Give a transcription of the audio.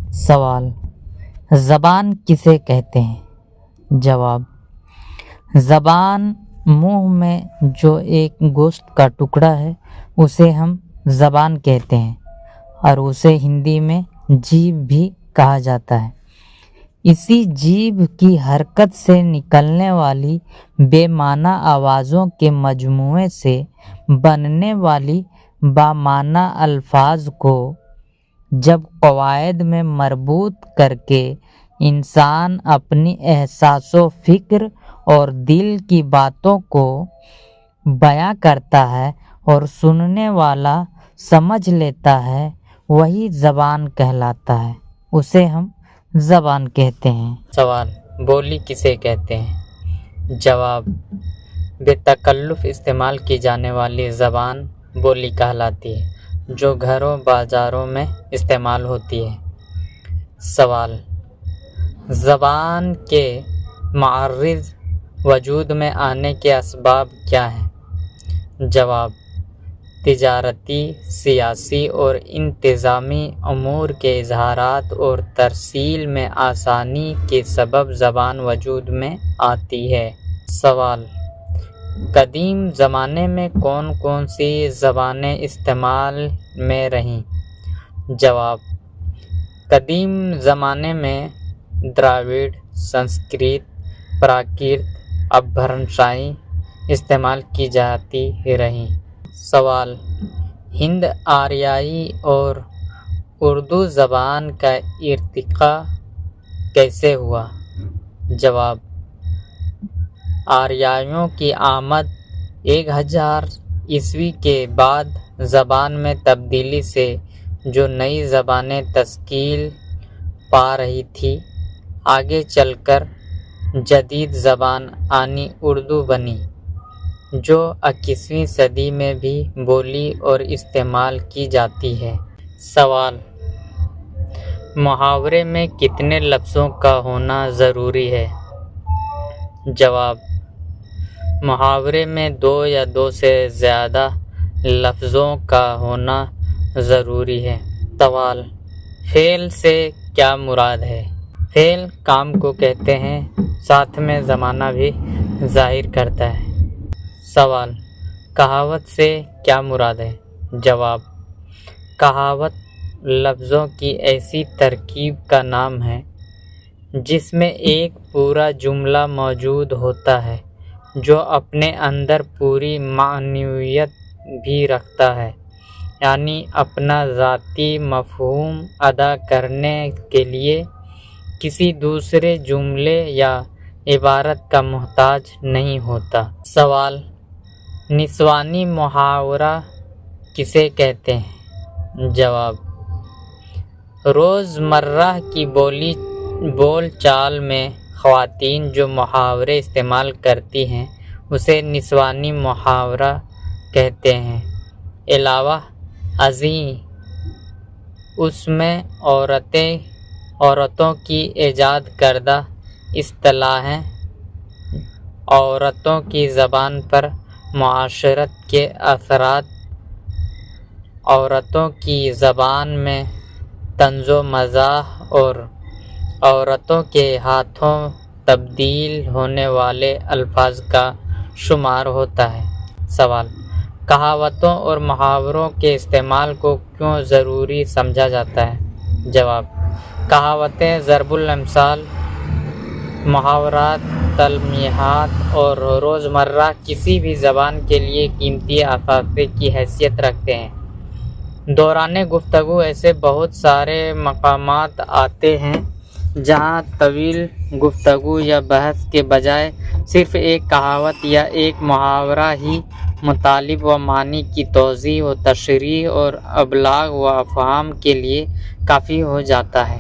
سوال: زبان کسے کہتے ہیں؟ جواب: زبان منہ میں جو ایک گوشت کا ٹکڑا ہے اسے ہم زبان کہتے ہیں، اور اسے ہندی میں جیبھ بھی کہا جاتا ہے۔ اسی جیبھ کی حرکت سے نکلنے والی بے معنی آوازوں کے مجموعے سے بننے والی بامعنی الفاظ کو جب قواعد میں مربوط کر کے انسان اپنی احساس و فکر اور دل کی باتوں کو بیاں کرتا ہے اور سننے والا سمجھ لیتا ہے، وہی زبان کہلاتا ہے، اسے ہم زبان کہتے ہیں۔ سوال: بولی کسے کہتے ہیں؟ جواب: بے تکلف استعمال کی جانے والی زبان بولی کہلاتی ہے، جو گھروں بازاروں میں استعمال ہوتی ہے۔ سوال: زبان کے معرض وجود میں آنے کے اسباب کیا ہیں؟ جواب: تجارتی، سیاسی اور انتظامی امور کے اظہارات اور ترسیل میں آسانی کے سبب زبان وجود میں آتی ہے۔ سوال: قدیم زمانے میں کون کون سی زبانیں استعمال میں رہیں؟ جواب: قدیم زمانے میں دراوڑ، سنسکرت، پراکرت، اپبھرنشائی استعمال کی جاتی رہیں۔ سوال: ہند آریائی اور اردو زبان کا ارتقاء کیسے ہوا؟ جواب: آریائیوں کی آمد 1000 عیسوی کے بعد زبان میں تبدیلی سے جو نئی زبانیں تشکیل پا رہی تھیں، آگے چل کر جدید زبان آنی اردو بنی، جو 21ویں صدی میں بھی بولی اور استعمال کی جاتی ہے۔ سوال: محاورے میں کتنے لفظوں کا ہونا ضروری ہے؟ جواب: محاورے میں 2 یا 2 سے زیادہ لفظوں کا ہونا ضروری ہے۔ سوال: فعل سے کیا مراد ہے؟ فعل کام کو کہتے ہیں، ساتھ میں زمانہ بھی ظاہر کرتا ہے۔ سوال: کہاوت سے کیا مراد ہے؟ جواب: کہاوت لفظوں کی ایسی ترکیب کا نام ہے جس میں ایک پورا جملہ موجود ہوتا ہے جو اپنے اندر پوری معنویت بھی رکھتا ہے، یعنی اپنا ذاتی مفہوم ادا کرنے کے لیے کسی دوسرے جملے یا عبارت کا محتاج نہیں ہوتا۔ سوال: نسوانی محاورہ کسے کہتے ہیں؟ جواب: روز مرہ کی بول چال میں خواتین جو محاورے استعمال کرتی ہیں اسے نسوانی محاورہ کہتے ہیں۔ علاوہ ازیں اس میں عورتوں کی ایجاد کردہ اصطلاحیں عورتوں کی زبان پر معاشرت کے اثرات، عورتوں کی زبان میں طنز و مزاح اور عورتوں کے ہاتھوں تبدیل ہونے والے الفاظ کا شمار ہوتا ہے۔ سوال: کہاوتوں اور محاوروں کے استعمال کو کیوں ضروری سمجھا جاتا ہے؟ جواب: کہاوتیں ضرب الامثال، محاورات، تلمیحات اور روزمرہ کسی بھی زبان کے لیے قیمتی اثاثے کی حیثیت رکھتے ہیں۔ دوران گفتگو ایسے بہت سارے مقامات آتے ہیں جہاں طویل گفتگو یا بحث کے بجائے صرف ایک کہاوت یا ایک محاورہ ہی مطالب و معنی کی توضیح و تشریح اور ابلاغ و افہام کے لیے کافی ہو جاتا ہے۔